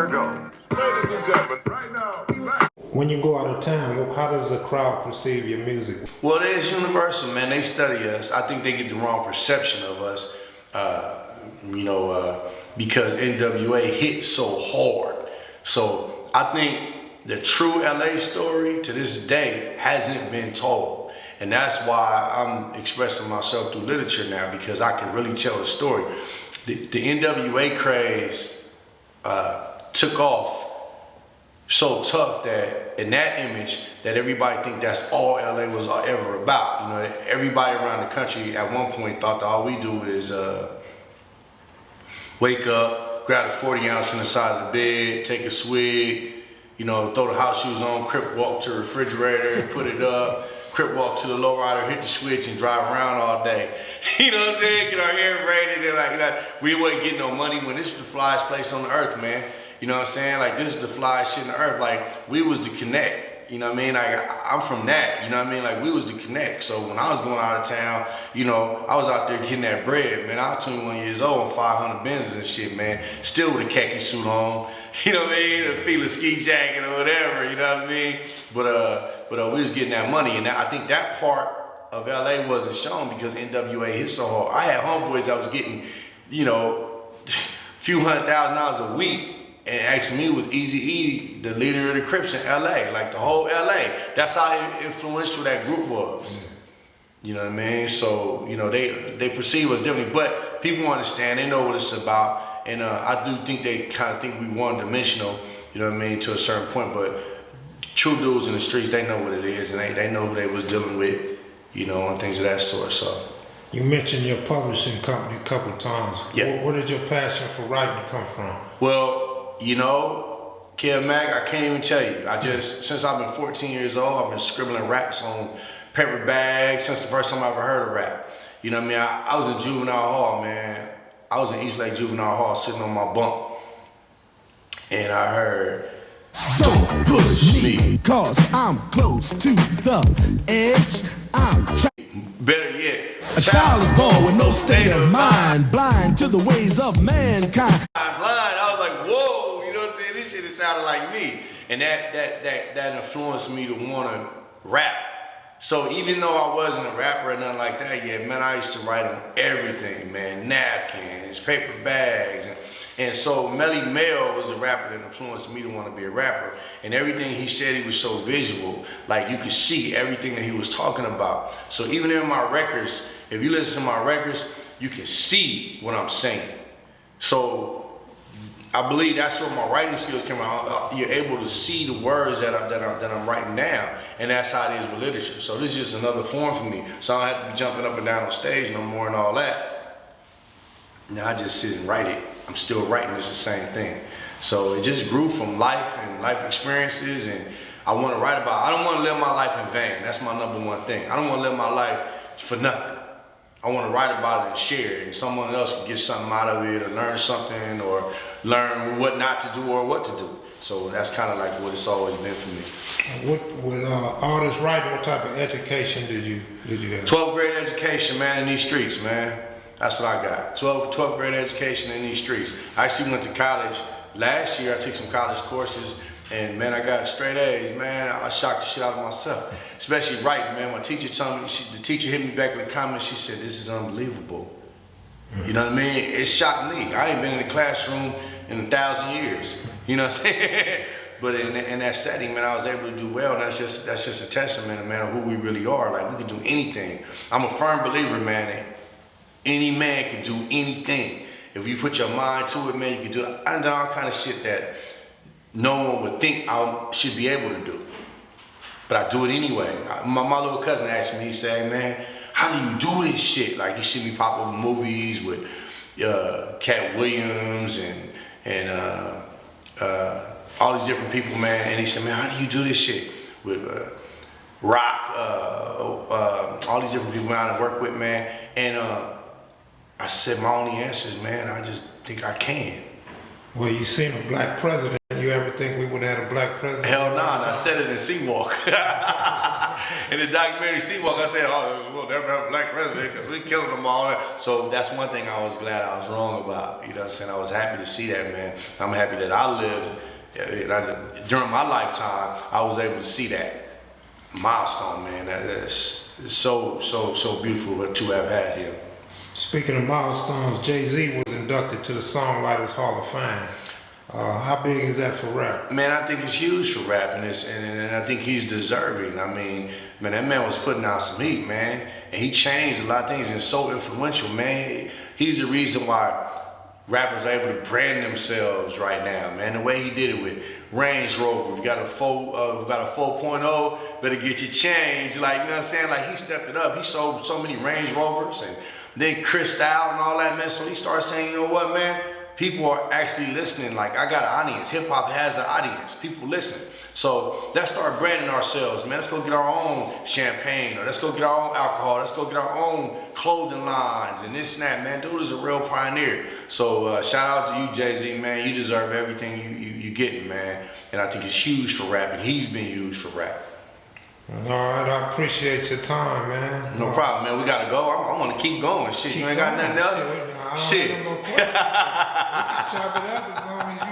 here goes. Ladies and gentlemen, right now. When you go out of town, how does the crowd perceive your music? Well, it's universal, man. They study us. I think they get the wrong perception of us, because NWA hit so hard. So I think the true LA story to this day hasn't been told. And that's why I'm expressing myself through literature now, because I can really tell the story. The NWA craze took off so tough that in that image that everybody think that's all LA was ever about. You know, everybody around the country at one point thought that all we do is wake up, grab a 40 ounce from the side of the bed, take a swig, you know, throw the house shoes on, crip walk to the refrigerator, put it up, crip walk to the lowrider, hit the switch and drive around all day. You know what I'm saying? Get our hair braided and like that. We wasn't getting no money when this was the flyest place on the earth, man. You know what I'm saying? Like, this is the flyest shit on the earth. Like, we was the connect. You know what I mean? Like, I'm from that. You know what I mean? Like, we was the connect. So when I was going out of town, you know, I was out there getting that bread, man. I was 21 years old on 500 Benzes and shit, man. Still with a khaki suit on. You know what I mean? A Fila ski jacket or whatever. You know what I mean? But we was getting that money, and I think that part of LA wasn't shown because NWA hit so hard. I had homeboys that was getting, you know, a few $100,000 a week. And asking me was Eazy-E, the leader of the Crips in LA, like the whole LA. That's how influential that group was. You know what I mean? So, you know, they perceive us differently, but people understand, they know what it's about. And I do think they kind of think we one-dimensional, you know what I mean, to a certain point, but true dudes in the streets, they know what it is, and they know who they was dealing with, you know, and things of that sort, so. You mentioned your publishing company a couple of times. Yeah. Where did your passion for writing come from? Well, you know, Kid Mac, I can't even tell you. Since I've been 14 years old, I've been scribbling raps on paper bags since the first time I ever heard of rap. You know what I mean? I was in juvenile hall, man. I was in East Lake Juvenile Hall sitting on my bunk. And I heard, "Don't push me, cause I'm close to the edge. Better yet, A child is born with no state of mind, blind to the ways of mankind." I'm blind. I was like, whoa, you know what I'm saying? This shit, it sounded like me. And that influenced me to want to rap. So even though I wasn't a rapper or nothing like that yet, man, I used to write on everything, man. Napkins, paper bags. And so Melle Mel was the rapper that influenced me to want to be a rapper. And everything he said, he was so visual. Like, you could see everything that he was talking about. So even in my records, if you listen to my records, you can see what I'm saying. So I believe that's where my writing skills come out. You're able to see the words that I'm writing down, and that's how it is with literature. So this is just another form for me. So I don't have to be jumping up and down on stage no more and all that. Now I just sit and write it. I'm still writing, it's the same thing. So it just grew from life and life experiences, and I want to write about. I don't want to live my life in vain. That's my number one thing. I don't want to live my life for nothing. I want to write about it and share it, and someone else can get something out of it, or learn something, or learn what not to do or what to do. So that's kind of like what it's always been for me. With all this writing, what type of education did you have? 12th grade education, man, in these streets, man. That's what I got. 12th grade education in these streets. I actually went to college last year. I took some college courses, and man, I got straight A's, man. I shocked the shit out of myself, especially writing, man. My teacher told me, the teacher hit me back with a comment. She said, "This is unbelievable." You know what I mean? It shocked me. I ain't been in the classroom in 1,000 years. You know what I'm saying? But in that setting, man, I was able to do well, and that's just a testament, man, of who we really are. Like, we can do anything. I'm a firm believer, man, that any man can do anything. If you put your mind to it, man, you can do it. I done all kind of shit that no one would think I should be able to do. But I do it anyway. My little cousin asked me, he said, "Man, how do you do this shit?" Like, he see me pop up in movies with Cat Williams and all these different people, man. And he said, "Man, how do you do this shit?" With Rock, all these different people I work with, man. And I said, my only answer is, man, I just think I can. Well, you seen a black president. You ever think we would have had a black president? Hell nah, I said it in Seawalk. In the documentary Seawalk, I said, "Oh, we'll never have a black president." because we killing them all. So that's one thing I was glad I was wrong about. You know what I'm saying? I was happy to see that, man. I'm happy that I lived, during my lifetime, I was able to see that milestone, man. That's so beautiful to have had him. Speaking of milestones, Jay-Z was inducted to the Songwriters Hall of Fame. How big is that for rap? Man, I think it's huge for rap, and I think he's deserving. I mean, man, that man was putting out some heat, man, and he changed a lot of things and so influential, man. He's the reason why rappers are able to brand themselves right now, man. The way he did it with Range Rover, we got a 4.0, better get your change. Like, you know what I'm saying? Like, he stepped it up. He sold so many Range Rovers, and then Chris Style and all that, man. So he started saying, you know what, man? People are actually listening. Like, I got an audience. Hip hop has an audience. People listen. So let's start branding ourselves, man. Let's go get our own champagne, or let's go get our own alcohol. Let's go get our own clothing lines and this and that, man. Dude is a real pioneer. So shout out to you, Jay-Z, man. You deserve everything you getting, man. And I think it's huge for rap, and he's been huge for rap. All right, I appreciate your time, man. No problem, man. We gotta go. I want to keep going. Shit, you ain't got nothing else? Shit. We can chop it up as long as you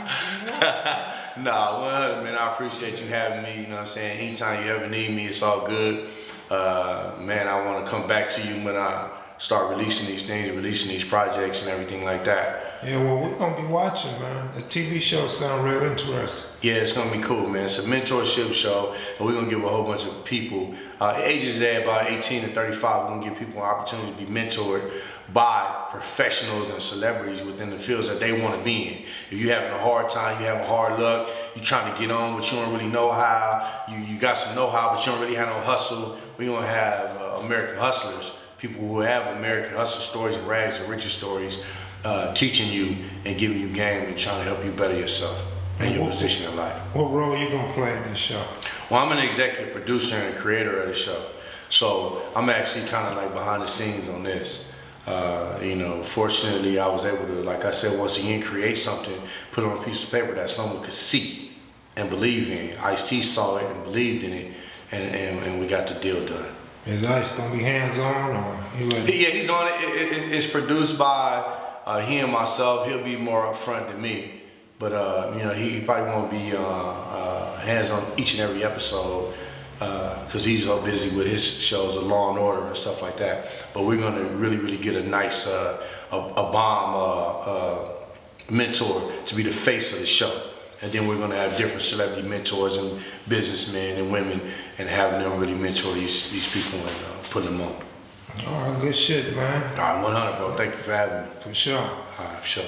want. Nah, 100, man. I appreciate you having me. You know what I'm saying? Anytime you ever need me, it's all good. Man, I want to come back to you when I start releasing these things, releasing these projects and everything like that. Yeah, well, we're going to be watching, man. The TV show sound real interesting. Yeah, it's going to be cool, man. It's a mentorship show, and we're going to give a whole bunch of people, ages there about 18 to 35, we're going to give people an opportunity to be mentored by professionals and celebrities within the fields that they want to be in. If you're having a hard time, you having hard luck, you're trying to get on, but you don't really know how, you got some know-how, but you don't really have no hustle, we're going to have American hustlers, people who have American hustle stories and rags to riches stories, teaching you and giving you game and trying to help you better yourself and your position in life. What role are you going to play in this show? Well, I'm an executive producer and creator of the show. So I'm actually kind of like behind the scenes on this. You know, fortunately, I was able to, like I said, once again, create something, put it on a piece of paper that someone could see and believe in. Ice-T saw it and believed in it, and we got the deal done. Is Ice going to be hands-on, or you ready? Yeah, he's on it. It's produced by he and myself. He'll be more upfront than me, but you know, he probably won't be hands on each and every episode because he's so busy with his shows of Law and Order and stuff like that. But we're gonna really get a nice a bomb mentor to be the face of the show, and then we're gonna have different celebrity mentors and businessmen and women, and having them really mentor these people and putting them on. All right, good shit, man. All right, 100, bro. Thank you for having me. For sure. All right, sure.